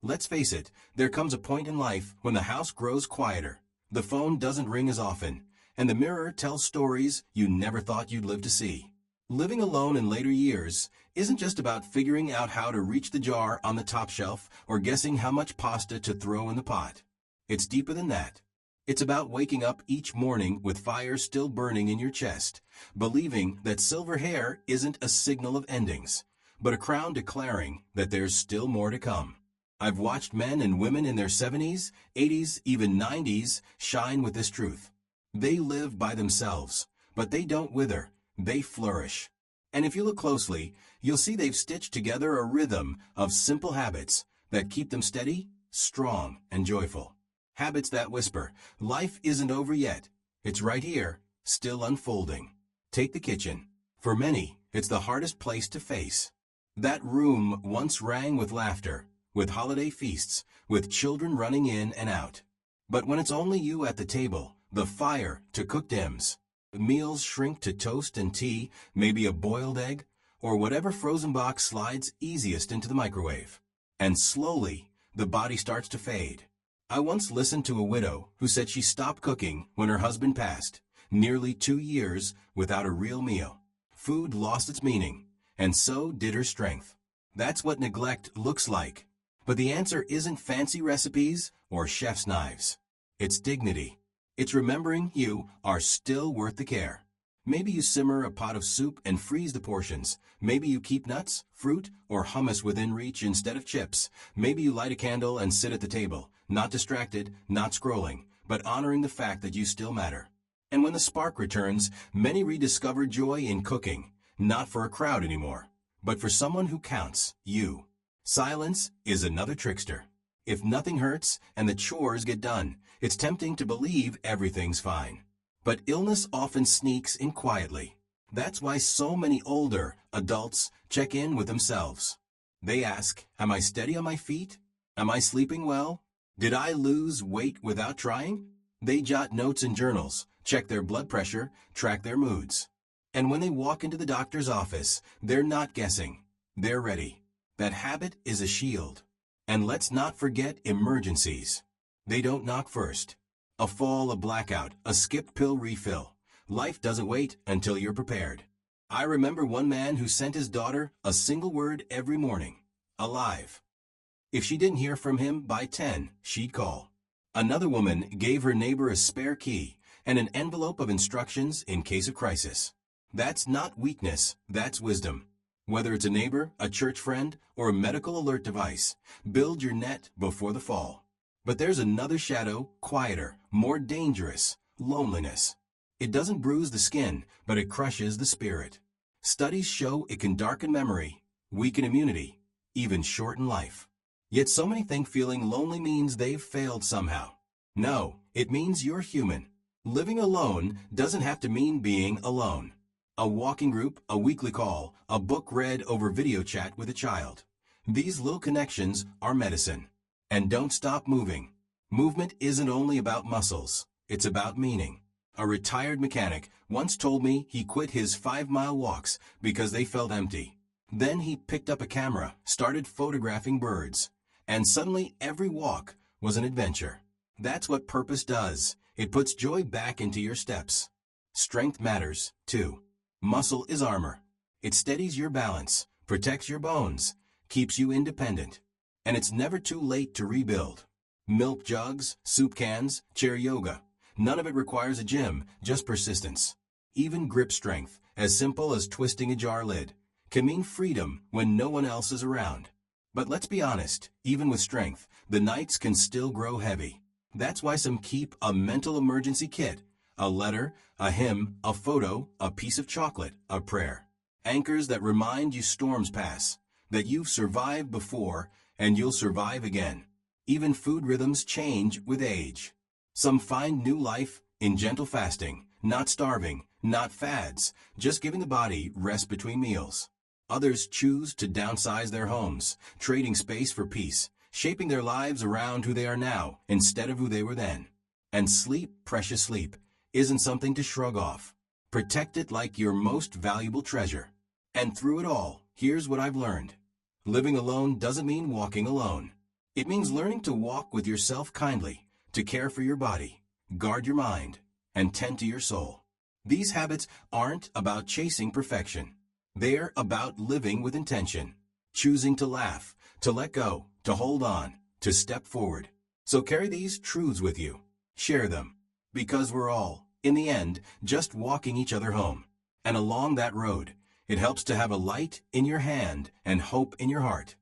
Let's face it, there comes a point in life when the house grows quieter, the phone doesn't ring as often, and the mirror tells stories you never thought you'd live to see. Living alone in later years isn't just about figuring out how to reach the jar on the top shelf or guessing how much pasta to throw in the pot. It's deeper than that. It's about waking up each morning with fire still burning in your chest, believing that silver hair isn't a signal of endings, but a crown declaring that there's still more to come. I've watched men and women in their 70s, 80s, even 90s shine with this truth. They live by themselves, but they don't wither, they flourish. And if you look closely, you'll see they've stitched together a rhythm of simple habits that keep them steady, strong, and joyful. Habits that whisper, life isn't over yet. It's right here, still unfolding. Take the kitchen. For many, it's the hardest place to face. That room once rang with laughter, with holiday feasts, with children running in and out. But when it's only you at the table, the fire to cook dims. Meals shrink to toast and tea, maybe a boiled egg, or whatever frozen box slides easiest into the microwave. And slowly, the body starts to fade. I once listened to a widow who said she stopped cooking when her husband passed, nearly 2 years without a real meal. Food lost its meaning, and so did her strength. That's what neglect looks like. But the answer isn't fancy recipes or chef's knives. It's dignity. It's remembering you are still worth the care. Maybe you simmer a pot of soup and freeze the portions. Maybe you keep nuts, fruit, or hummus within reach instead of chips. Maybe you light a candle and sit at the table, not distracted, not scrolling, but honoring the fact that you still matter. And when the spark returns, many rediscover joy in cooking, not for a crowd anymore, but for someone who counts, you. Silence is another trickster. If nothing hurts and the chores get done, it's tempting to believe everything's fine. But illness often sneaks in quietly. That's why so many older adults check in with themselves. They ask, am I steady on my feet? Am I sleeping well? Did I lose weight without trying? They jot notes in journals, check their blood pressure, track their moods. And when they walk into the doctor's office, they're not guessing. They're ready. That habit is a shield. And let's not forget emergencies. They don't knock first. A fall, a blackout, a skipped pill refill. Life doesn't wait until you're prepared. I remember one man who sent his daughter a single word every morning. Alive. If she didn't hear from him by 10, she'd call. Another woman gave her neighbor a spare key and an envelope of instructions in case of crisis. That's not weakness, that's wisdom. Whether it's a neighbor, a church friend, or a medical alert device, build your net before the fall. But there's another shadow, quieter, more dangerous, loneliness. It doesn't bruise the skin, but it crushes the spirit. Studies show it can darken memory, weaken immunity, even shorten life. Yet so many think feeling lonely means they've failed somehow. No, it means you're human. Living alone doesn't have to mean being alone. A walking group, a weekly call, a book read over video chat with a child. These little connections are medicine. And don't stop moving. Movement isn't only about muscles, it's about meaning. A retired mechanic once told me he quit his 5-mile walks because they felt empty. Then he picked up a camera, started photographing birds, and suddenly every walk was an adventure. That's what purpose does. It puts joy back into your steps. Strength matters, too. Muscle is armor. It steadies your balance, protects your bones, keeps you independent. And it's never too late to rebuild. Milk jugs, soup cans, chair yoga. None of it requires a gym, just persistence. Even grip strength, as simple as twisting a jar lid, can mean freedom when no one else is around. But let's be honest, even with strength, the nights can still grow heavy. That's why some keep a mental emergency kit, a letter, a hymn, a photo, a piece of chocolate, a prayer. Anchors that remind you storms pass, that you've survived before, and you'll survive again. Even food rhythms change with age. Some find new life in gentle fasting, not starving, not fads, just giving the body rest between meals. Others choose to downsize their homes, trading space for peace, shaping their lives around who they are now instead of who they were then. And sleep, precious sleep, isn't something to shrug off. Protect it like your most valuable treasure. And through it all, here's what I've learned. Living alone doesn't mean walking alone. It means learning to walk with yourself kindly, to care for your body, guard your mind, and tend to your soul. These habits aren't about chasing perfection. They're about living with intention, choosing to laugh, to let go, to hold on, to step forward. So carry these truths with you. Share them. Because we're all, in the end, just walking each other home. And along that road, it helps to have a light in your hand and hope in your heart.